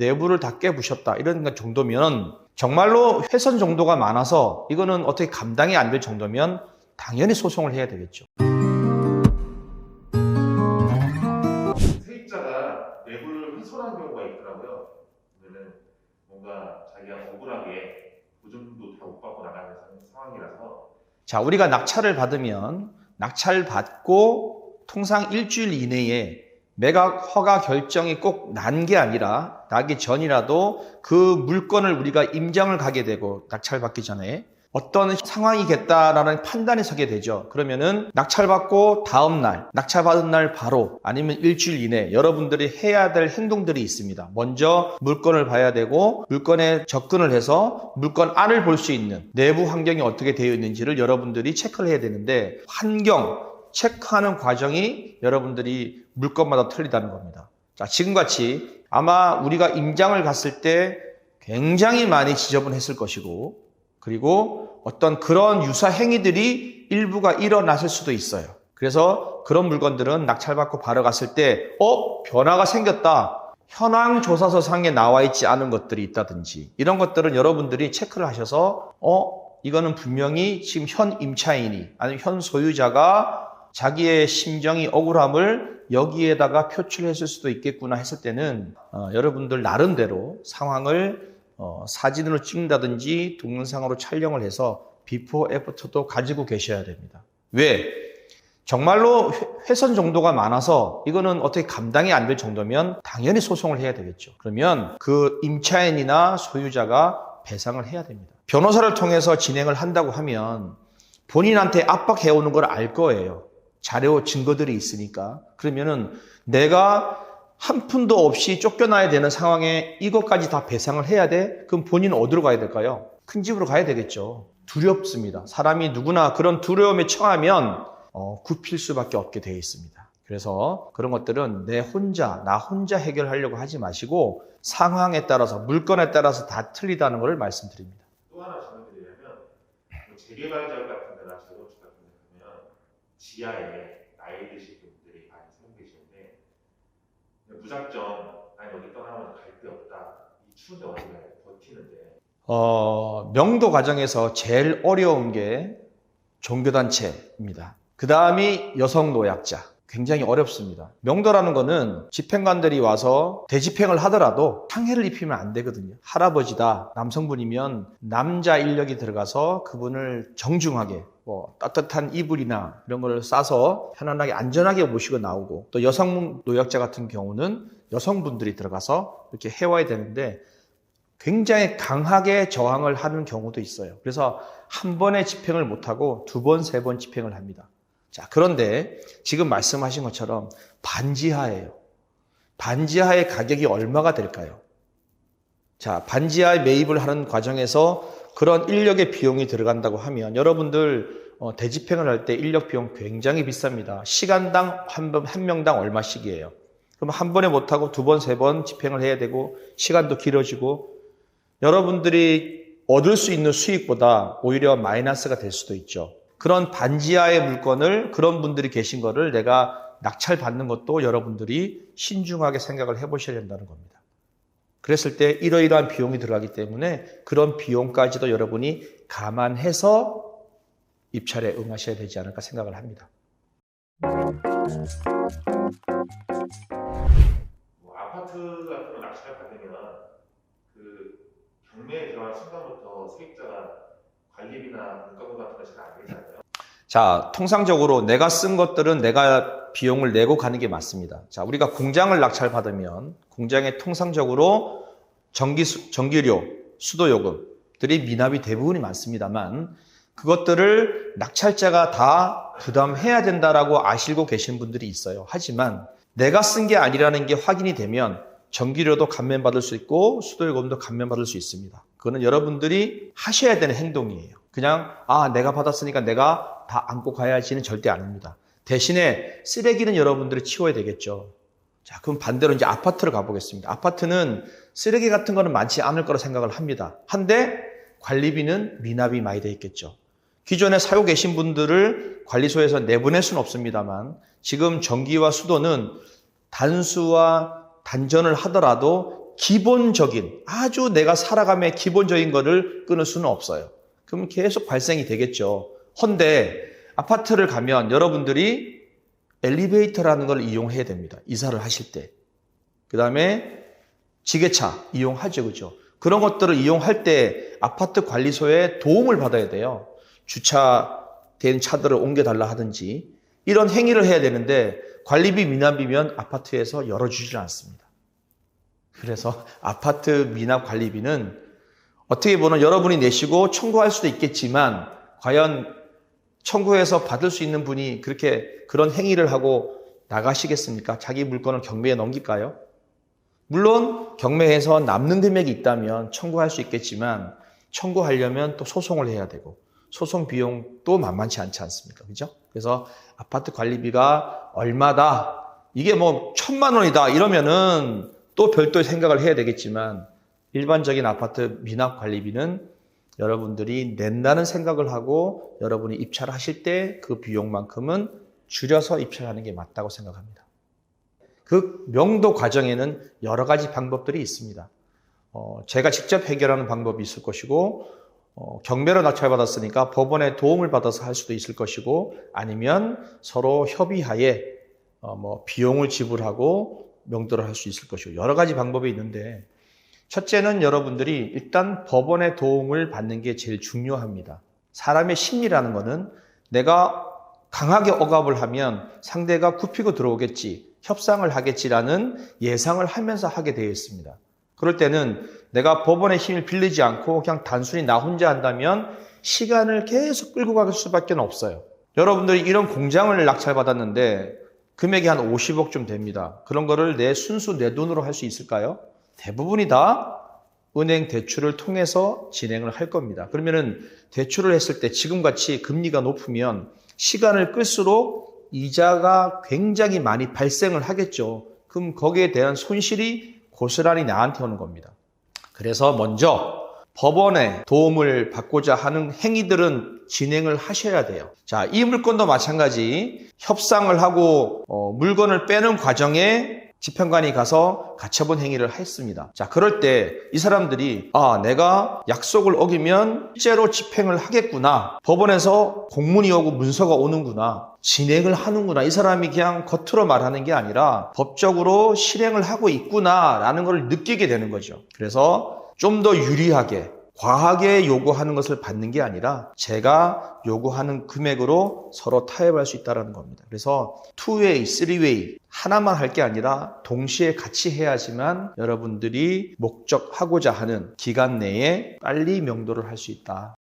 내부를 다 깨부셨다 이런 정도면 정말로 훼손 정도가 많아서 이거는 어떻게 감당이 안 될 정도면 당연히 소송을 해야 되겠죠. 세입자가 내부를 훼손한 경우가 있더라고요. 그러면 뭔가 자기가 억울하게 보증금도 다 못 받고 나가는 상황이라서. 자, 우리가 낙찰을 받으면 낙찰 받고 통상 일주일 이내에 매각 허가 결정이 꼭 난 게 아니라 나기 전이라도 그 물건을 우리가 임장을 가게 되고 낙찰 받기 전에 어떤 상황이겠다라는 판단이 서게 되죠. 그러면은 낙찰받고 다음 날, 낙찰받은 날 바로 아니면 일주일 이내 여러분들이 해야 될 행동들이 있습니다. 먼저 물건을 봐야 되고 물건에 접근을 해서 물건 안을 볼 수 있는 내부 환경이 어떻게 되어 있는지를 여러분들이 체크를 해야 되는데 환경 체크하는 과정이 여러분들이 물건마다 틀리다는 겁니다. 자, 지금같이 아마 우리가 임장을 갔을 때 굉장히 많이 지저분했을 것이고 그리고 어떤 그런 유사 행위들이 일부가 일어났을 수도 있어요. 그래서 그런 물건들은 낙찰받고 바로 갔을 때 변화가 생겼다. 현황 조사서 상에 나와 있지 않은 것들이 있다든지 이런 것들은 여러분들이 체크를 하셔서 이거는 분명히 지금 현 임차인이 아니면 현 소유자가 자기의 심정이 억울함을 여기에다가 표출했을 수도 있겠구나 했을 때는 여러분들 나름대로 상황을 사진으로 찍는다든지 동영상으로 촬영을 해서 비포 애프터도 가지고 계셔야 됩니다. 왜? 정말로 훼손 정도가 많아서 이거는 어떻게 감당이 안 될 정도면 당연히 소송을 해야 되겠죠. 그러면 그 임차인이나 소유자가 배상을 해야 됩니다. 변호사를 통해서 진행을 한다고 하면 본인한테 압박해오는 걸 알 거예요. 자료, 증거들이 있으니까. 그러면은 내가 한 푼도 없이 쫓겨나야 되는 상황에 이것까지 다 배상을 해야 돼? 그럼 본인은 어디로 가야 될까요? 큰 집으로 가야 되겠죠. 두렵습니다. 사람이 누구나 그런 두려움에 처하면 굽힐 수밖에 없게 되어 있습니다. 그래서 그런 것들은 나 혼자 해결하려고 하지 마시고 상황에 따라서, 물건에 따라서 다 틀리다는 것을 말씀드립니다. 또 하나 질문드리려면 재개발지역 같은 데나 재건축 같은 데 보면 지하에 나이 드신 분들이 많이 살고 계시는데 무작정 난 여기 떠나면 갈 데 없다. 이 추운데 어디 가야 돼? 버티는데. 명도 과정에서 제일 어려운 게 종교단체입니다. 그 다음이 여성노약자. 굉장히 어렵습니다. 명도라는 거는 집행관들이 와서 대집행을 하더라도 상해를 입히면 안 되거든요. 할아버지다, 남성분이면 남자 인력이 들어가서 그분을 정중하게 따뜻한 이불이나 이런 걸 싸서 편안하게 안전하게 모시고 나오고 또 여성 노약자 같은 경우는 여성분들이 들어가서 이렇게 해와야 되는데 굉장히 강하게 저항을 하는 경우도 있어요. 그래서 한 번에 집행을 못하고 두 번, 세 번 집행을 합니다. 자, 그런데 지금 말씀하신 것처럼 반지하예요. 반지하의 가격이 얼마가 될까요? 자, 반지하에 매입을 하는 과정에서 그런 인력의 비용이 들어간다고 하면 여러분들 대집행을 할 때 인력 비용 굉장히 비쌉니다. 시간당 한 명당 얼마씩이에요. 그럼 한 번에 못하고 두 번, 세 번 집행을 해야 되고 시간도 길어지고 여러분들이 얻을 수 있는 수익보다 오히려 마이너스가 될 수도 있죠. 그런 반지하의 물건을 그런 분들이 계신 거를 내가 낙찰 받는 것도 여러분들이 신중하게 생각을 해보셔야 된다는 겁니다. 그랬을 때 이러이러한 비용이 들어가기 때문에 그런 비용까지도 여러분이 감안해서 입찰에 응하셔야 되지 않을까 생각을 합니다. 아파트 같은 거 낙찰 받으면 그 경매에 들어간 순간부터 세입자가 관리비나 물가분 같은 거 잘 안 되잖아요. 자, 통상적으로 내가 쓴 것들은 내가 비용을 내고 가는 게 맞습니다. 자, 우리가 공장을 낙찰받으면 공장에 통상적으로 전기료, 수도요금들이 미납이 대부분이 많습니다만 그것들을 낙찰자가 다 부담해야 된다라고 아시고 계신 분들이 있어요. 하지만 내가 쓴 게 아니라는 게 확인이 되면 전기료도 감면받을 수 있고 수도요금도 감면받을 수 있습니다. 그거는 여러분들이 하셔야 되는 행동이에요. 그냥 내가 받았으니까 내가 다 안고 가야지는 절대 아닙니다. 대신에 쓰레기는 여러분들이 치워야 되겠죠. 자, 그럼 반대로 이제 아파트를 가보겠습니다. 아파트는 쓰레기 같은 거는 많지 않을 거라 생각을 합니다. 한데 관리비는 미납이 많이 돼 있겠죠. 기존에 살고 계신 분들을 관리소에서 내보낼 수는 없습니다만 지금 전기와 수도는 단수와 단전을 하더라도 기본적인, 아주 내가 살아감의 기본적인 거를 끊을 수는 없어요. 그럼 계속 발생이 되겠죠. 헌데 아파트를 가면 여러분들이 엘리베이터라는 걸 이용해야 됩니다. 이사를 하실 때. 그 다음에 지게차 이용하죠. 그죠? 그런 것들을 이용할 때 아파트 관리소의 도움을 받아야 돼요. 주차된 차들을 옮겨달라 하든지 이런 행위를 해야 되는데 관리비 미납이면 아파트에서 열어주질 않습니다. 그래서 아파트 미납 관리비는 어떻게 보면 여러분이 내시고 청구할 수도 있겠지만 과연 청구해서 받을 수 있는 분이 그런 행위를 하고 나가시겠습니까? 자기 물건을 경매에 넘길까요? 물론 경매에서 남는 금액이 있다면 청구할 수 있겠지만 청구하려면 또 소송을 해야 되고 소송 비용도 만만치 않지 않습니까? 그죠? 그래서 아파트 관리비가 얼마다, 이게 뭐 1,000만 원이다 이러면은 또 별도의 생각을 해야 되겠지만 일반적인 아파트 미납 관리비는 여러분들이 낸다는 생각을 하고 여러분이 입찰을 하실 때 그 비용만큼은 줄여서 입찰하는 게 맞다고 생각합니다. 그 명도 과정에는 여러 가지 방법들이 있습니다. 제가 직접 해결하는 방법이 있을 것이고 경매로 낙찰받았으니까 법원의 도움을 받아서 할 수도 있을 것이고 아니면 서로 협의하에 비용을 지불하고 명도를 할 수 있을 것이고 여러 가지 방법이 있는데 첫째는 여러분들이 일단 법원의 도움을 받는 게 제일 중요합니다. 사람의 심리라는 거는 내가 강하게 억압을 하면 상대가 굽히고 들어오겠지, 협상을 하겠지라는 예상을 하면서 하게 되어 있습니다. 그럴 때는 내가 법원의 힘을 빌리지 않고 그냥 단순히 나 혼자 한다면 시간을 계속 끌고 갈 수밖에 없어요. 여러분들이 이런 공장을 낙찰받았는데 금액이 한 50억쯤 됩니다. 그런 거를 순수 내 돈으로 할 수 있을까요? 대부분이 다 은행 대출을 통해서 진행을 할 겁니다. 그러면은 대출을 했을 때 지금같이 금리가 높으면 시간을 끌수록 이자가 굉장히 많이 발생을 하겠죠. 그럼 거기에 대한 손실이 고스란히 나한테 오는 겁니다. 그래서 먼저 법원의 도움을 받고자 하는 행위들은 진행을 하셔야 돼요. 자, 이 물건도 마찬가지 협상을 하고 물건을 빼는 과정에 집행관이 가서 가처분 행위를 했습니다. 자, 그럴 때 이 사람들이 내가 약속을 어기면 실제로 집행을 하겠구나. 법원에서 공문이 오고 문서가 오는구나. 진행을 하는구나. 이 사람이 그냥 겉으로 말하는 게 아니라 법적으로 실행을 하고 있구나라는 걸 느끼게 되는 거죠. 그래서 좀 더 유리하게 과하게 요구하는 것을 받는 게 아니라 제가 요구하는 금액으로 서로 타협할 수 있다는 겁니다. 그래서 2way, 3way 하나만 할 게 아니라 동시에 같이 해야지만 여러분들이 목적하고자 하는 기간 내에 빨리 명도를 할 수 있다.